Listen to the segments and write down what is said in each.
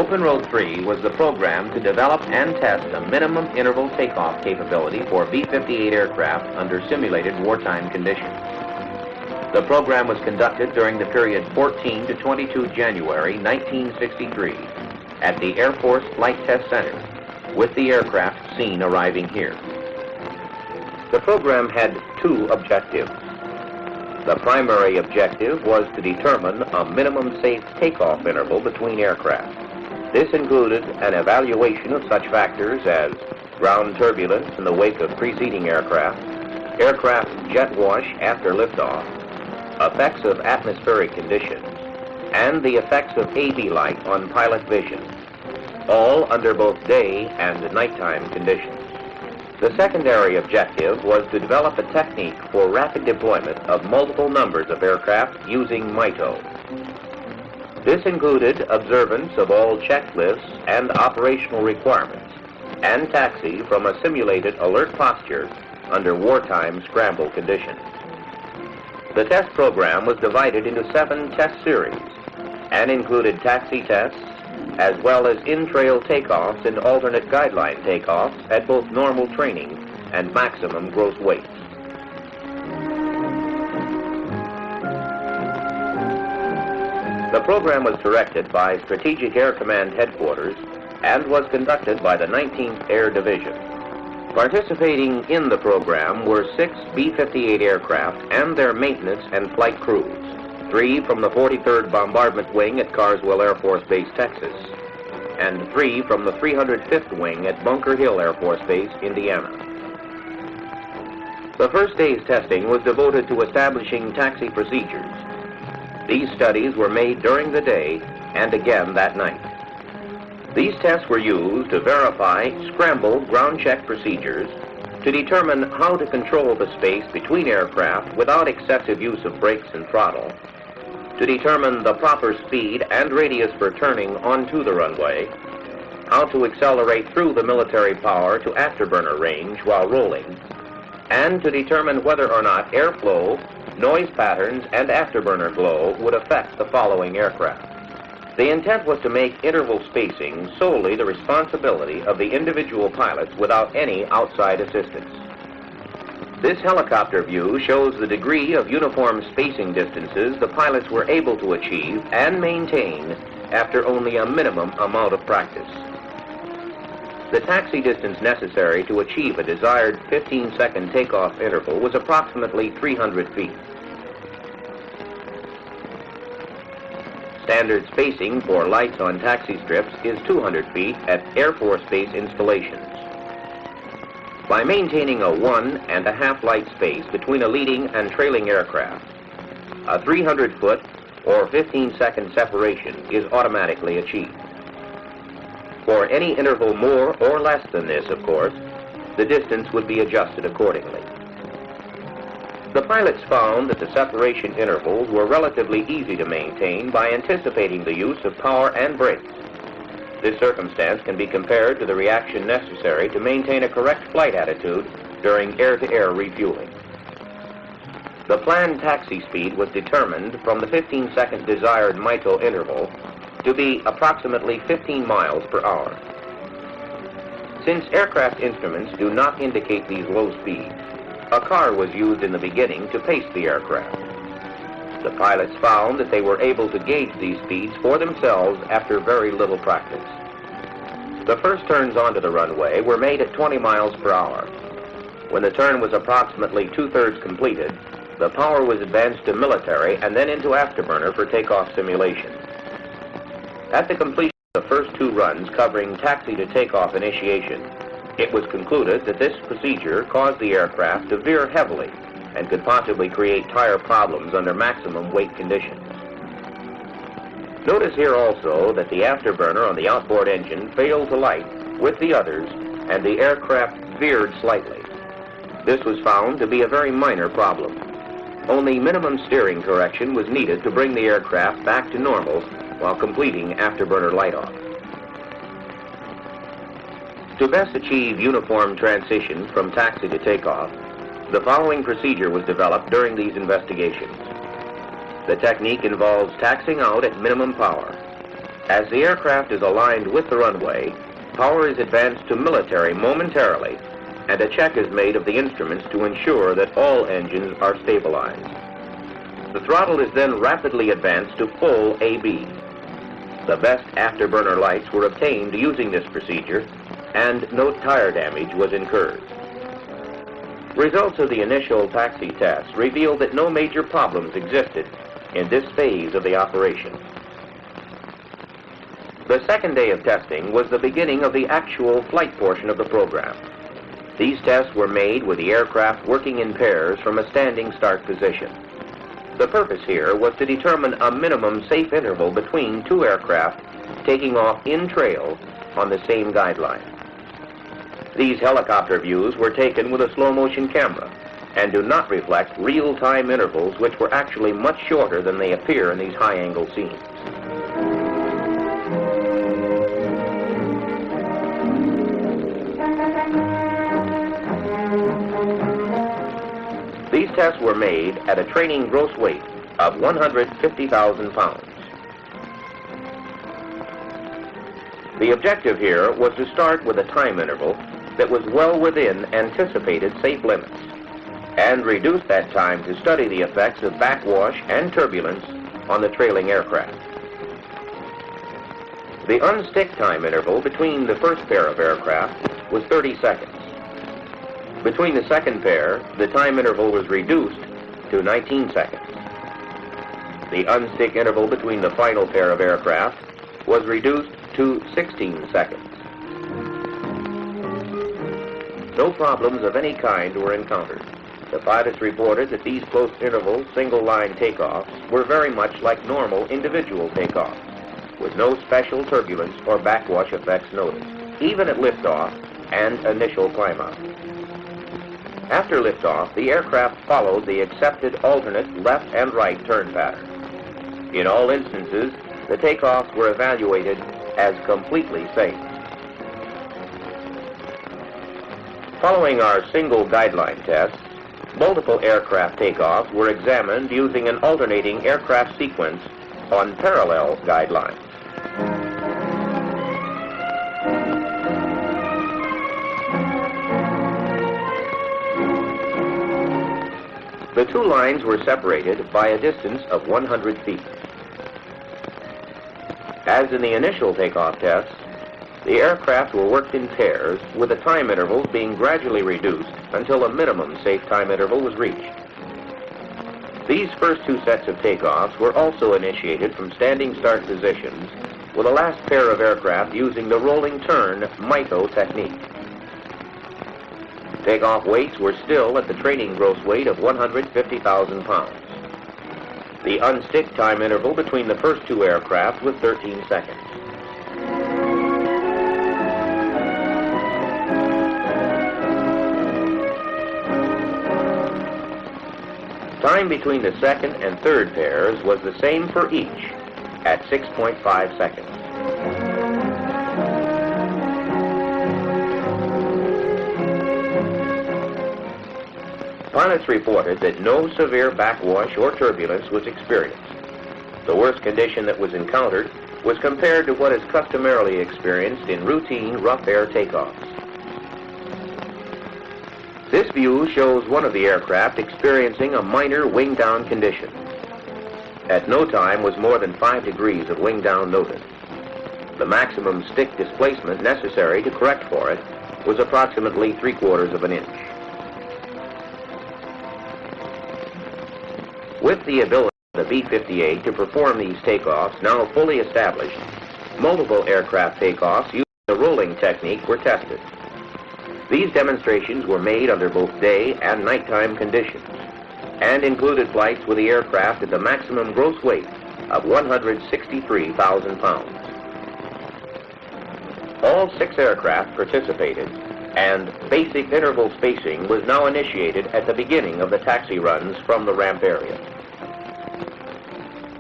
Open Road 3 was the program to develop and test a minimum interval takeoff capability for B58 aircraft under simulated wartime conditions. The program was conducted during the period 14 to 22 January 1963 at the Air Force Flight Test Center, with the aircraft seen arriving here. The program had two objectives. The primary objective was to determine a minimum safe takeoff interval between aircraft. This included an evaluation of such factors as ground turbulence in the wake of preceding aircraft, aircraft jet wash after liftoff, effects of atmospheric conditions, and the effects of AV light on pilot vision, all under both day and nighttime conditions. The secondary objective was to develop a technique for rapid deployment of multiple numbers of aircraft using MITO. This included observance of all checklists and operational requirements, and taxi from a simulated alert posture under wartime scramble conditions. The test program was divided into 7 test series and included taxi tests as well as in-trail takeoffs and alternate guideline takeoffs at both normal training and maximum gross weights. The program was directed by Strategic Air Command Headquarters and was conducted by the 19th Air Division. Participating in the program were 6 B-58 aircraft and their maintenance and flight crews, 3 from the 43rd Bombardment Wing at Carswell Air Force Base, Texas, and 3 from the 305th Wing at Bunker Hill Air Force Base, Indiana. The first day's testing was devoted to establishing taxi procedures. These studies were made during the day and again that night. These tests were used to verify scramble ground check procedures, to determine how to control the space between aircraft without excessive use of brakes and throttle, to determine the proper speed and radius for turning onto the runway, how to accelerate through the military power to afterburner range while rolling, and to determine whether or not airflow, noise patterns, and afterburner glow would affect the following aircraft. The intent was to make interval spacing solely the responsibility of the individual pilots without any outside assistance. This helicopter view shows the degree of uniform spacing distances the pilots were able to achieve and maintain after only a minimum amount of practice. The taxi distance necessary to achieve a desired 15-second takeoff interval was approximately 300 feet. Standard spacing for lights on taxi strips is 200 feet at Air Force Base installations. By maintaining a 1.5 light space between a leading and trailing aircraft, a 300-foot or 15-second separation is automatically achieved. For any interval more or less than this, of course, the distance would be adjusted accordingly. The pilots found that the separation intervals were relatively easy to maintain by anticipating the use of power and brakes. This circumstance can be compared to the reaction necessary to maintain a correct flight attitude during air-to-air refueling. The planned taxi speed was determined from the 15-second desired MITO interval to be approximately 15 miles per hour. Since aircraft instruments do not indicate these low speeds, a car was used in the beginning to pace the aircraft. The pilots found that they were able to gauge these speeds for themselves after very little practice. The first turns onto the runway were made at 20 miles per hour. When the turn was approximately 2/3 completed, the power was advanced to military and then into afterburner for takeoff simulation. At the completion of the first 2 runs covering taxi to takeoff initiation, it was concluded that this procedure caused the aircraft to veer heavily and could possibly create tire problems under maximum weight conditions. Notice here also that the afterburner on the outboard engine failed to light with the others and the aircraft veered slightly. This was found to be a very minor problem. Only minimum steering correction was needed to bring the aircraft back to normal while completing afterburner light-off. To best achieve uniform transition from taxi to takeoff, the following procedure was developed during these investigations. The technique involves taxiing out at minimum power, As the aircraft is aligned with the runway, power is advanced to military momentarily, and a check is made of the instruments to ensure that all engines are stabilized. The throttle is then rapidly advanced to full AB. The best afterburner lights were obtained using this procedure, and no tire damage was incurred. Results of the initial taxi tests revealed that no major problems existed in this phase of the operation. The second day of testing was the beginning of the actual flight portion of the program. These tests were made with the aircraft working in pairs from a standing start position. The purpose here was to determine a minimum safe interval between two aircraft taking off in trail on the same guideline. These helicopter views were taken with a slow-motion camera and do not reflect real-time intervals, which were actually much shorter than they appear in these high-angle scenes. These tests were made at a training gross weight of 150,000 pounds. The objective here was to start with a time interval that was well within anticipated safe limits, and reduce that time to study the effects of backwash and turbulence on the trailing aircraft. The unstick time interval between the first pair of aircraft was 30 seconds. Between the second pair, the time interval was reduced to 19 seconds. The unstick interval between the final pair of aircraft was reduced to 16 seconds. No problems of any kind were encountered. The pilots reported that these close interval single-line takeoffs were very much like normal individual takeoffs, with no special turbulence or backwash effects noticed, even at liftoff and initial climb-out. After liftoff, the aircraft followed the accepted alternate left and right turn pattern. In all instances, the takeoffs were evaluated as completely safe. Following our single guideline tests, multiple aircraft takeoffs were examined using an alternating aircraft sequence on parallel guidelines. The two lines were separated by a distance of 100 feet. As in the initial takeoff tests, the aircraft were worked in pairs, with the time intervals being gradually reduced until a minimum safe time interval was reached. These first two sets of takeoffs were also initiated from standing start positions, with the last pair of aircraft using the rolling turn MITO technique. Takeoff weights were still at the training gross weight of 150,000 pounds. The unstick time interval between the first two aircraft was 13 seconds. Time between the second and third pairs was the same for each, at 6.5 seconds. Pilots reported that no severe backwash or turbulence was experienced. The worst condition that was encountered was compared to what is customarily experienced in routine rough air takeoffs. This view shows one of the aircraft experiencing a minor wing down condition. At no time was more than 5 degrees of wing down noted. The maximum stick displacement necessary to correct for it was approximately 3/4 of an inch. With the ability of the B58 to perform these takeoffs now fully established, multiple aircraft takeoffs using the rolling technique were tested. These demonstrations were made under both day and nighttime conditions, and included flights with the aircraft at the maximum gross weight of 163,000 pounds. All 6 aircraft participated, and basic interval spacing was now initiated at the beginning of the taxi runs from the ramp area.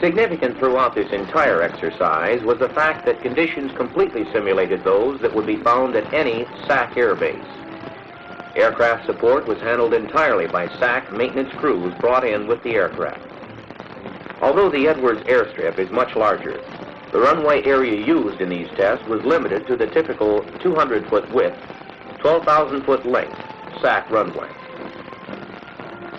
Significant throughout this entire exercise was the fact that conditions completely simulated those that would be found at any SAC air base. Aircraft support was handled entirely by SAC maintenance crews brought in with the aircraft. Although the Edwards airstrip is much larger, The runway area used in these tests was limited to the typical 200-foot width, 12,000-foot length SAC runway.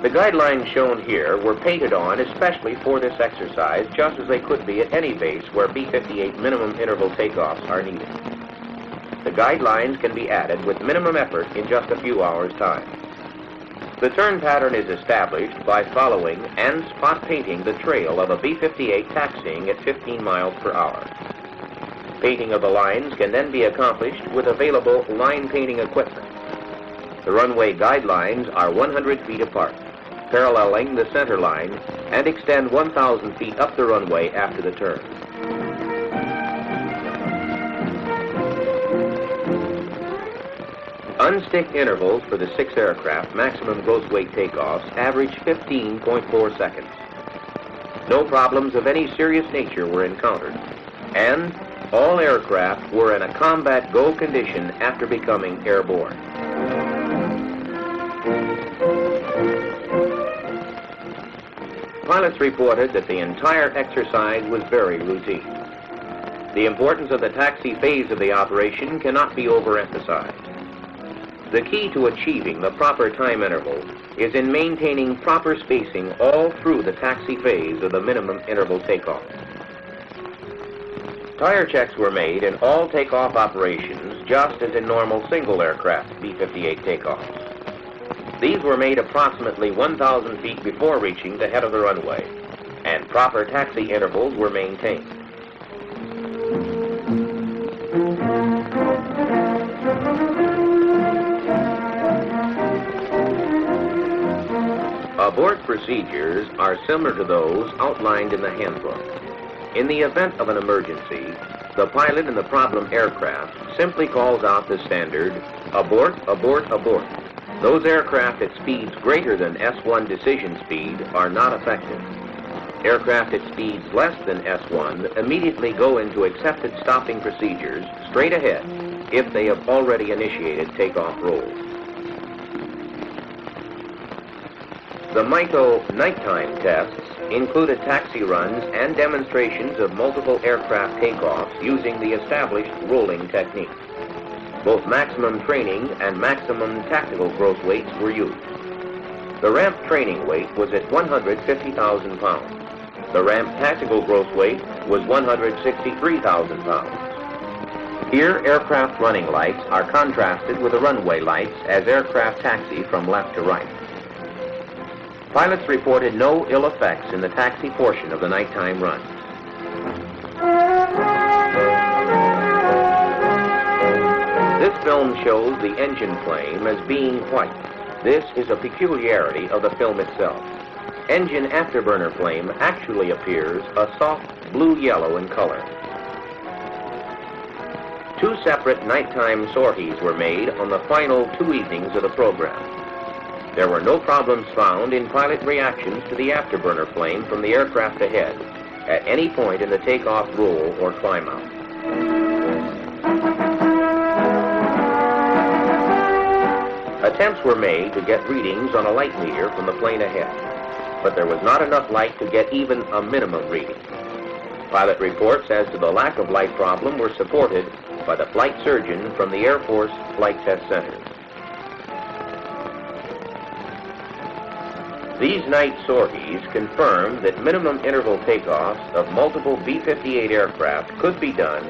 The guidelines shown here were painted on especially for this exercise, just as they could be at any base where B58 minimum interval takeoffs are needed. The guidelines can be added with minimum effort in just a few hours' time. The turn pattern is established by following and spot painting the trail of a B58 taxiing at 15 miles per hour. Painting of the lines can then be accomplished with available line painting equipment. The runway guidelines are 100 feet apart, paralleling the center line, and extend 1,000 feet up the runway after the turn. Unstick intervals for the 6 aircraft maximum gross weight takeoffs averaged 15.4 seconds. No problems of any serious nature were encountered, and all aircraft were in a combat go condition after becoming airborne. Pilots reported that the entire exercise was very routine. The importance of the taxi phase of the operation cannot be overemphasized. The key to achieving the proper time interval is in maintaining proper spacing all through the taxi phase of the minimum interval takeoff. Tire checks were made in all takeoff operations just as in normal single aircraft B58 takeoffs. These were made approximately 1,000 feet before reaching the head of the runway, and proper taxi intervals were maintained. Abort procedures are similar to those outlined in the handbook. In the event of an emergency, the pilot in the problem aircraft simply calls out the standard, abort, abort, abort. Those aircraft at speeds greater than S1 decision speed are not affected. Aircraft at speeds less than S1 immediately go into accepted stopping procedures straight ahead if they have already initiated takeoff rolls. The MITO nighttime tests included taxi runs and demonstrations of multiple aircraft takeoffs using the established rolling technique. Both maximum training and maximum tactical gross weights were used. The ramp training weight was at 150,000 pounds. The ramp tactical gross weight was 163,000 pounds. Here, aircraft running lights are contrasted with the runway lights as aircraft taxi from left to right. Pilots reported no ill effects in the taxi portion of the nighttime runs. This film shows the engine flame as being white. This is a peculiarity of the film itself. Engine afterburner flame actually appears a soft blue-yellow in color. 2 separate nighttime sorties were made on the final 2 evenings of the program. There were no problems found in pilot reactions to the afterburner flame from the aircraft ahead at any point in the takeoff roll or climb out. Attempts were made to get readings on a light meter from the plane ahead, but there was not enough light to get even a minimum reading. Pilot reports as to the lack of light problem were supported by the flight surgeon from the Air Force Flight Test Center. These night sorties confirmed that minimum interval takeoffs of multiple B-58 aircraft could be done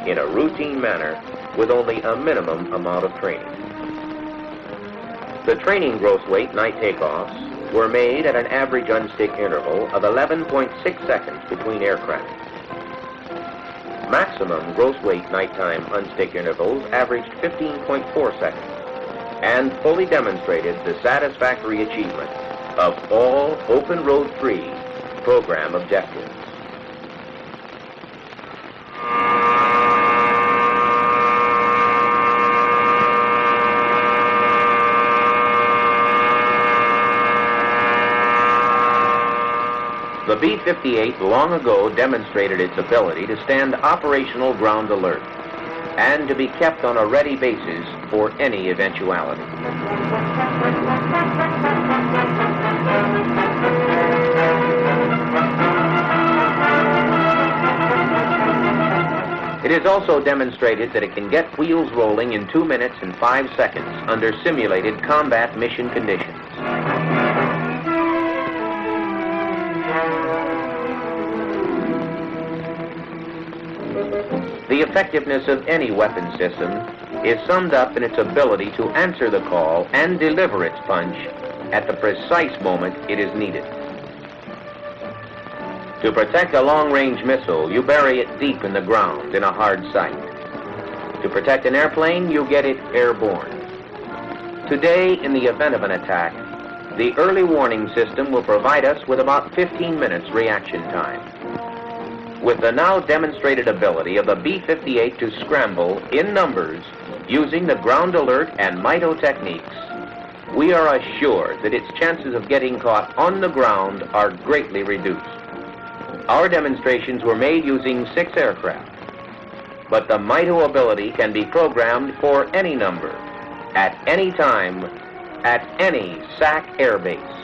in a routine manner with only a minimum amount of training. The training gross weight night takeoffs were made at an average unstick interval of 11.6 seconds between aircraft. Maximum gross weight nighttime unstick intervals averaged 15.4 seconds and fully demonstrated the satisfactory achievement of all Open Road 3 program objectives. The B-58 long ago demonstrated its ability to stand operational ground alert and to be kept on a ready basis for any eventuality. is also demonstrated that it can get wheels rolling in 2 minutes and 5 seconds under simulated combat mission conditions. The effectiveness of any weapon system is summed up in its ability to answer the call and deliver its punch at the precise moment it is needed. To protect a long-range missile, you bury it deep in the ground in a hard site. To protect an airplane, you get it airborne. Today, in the event of an attack, the early warning system will provide us with about 15 minutes reaction time. With the now demonstrated ability of the B58 to scramble in numbers using the ground alert and MITO techniques, we are assured that its chances of getting caught on the ground are greatly reduced. Our demonstrations were made using 6 aircraft, but the MITO ability can be programmed for any number, at any time, at any SAC air base.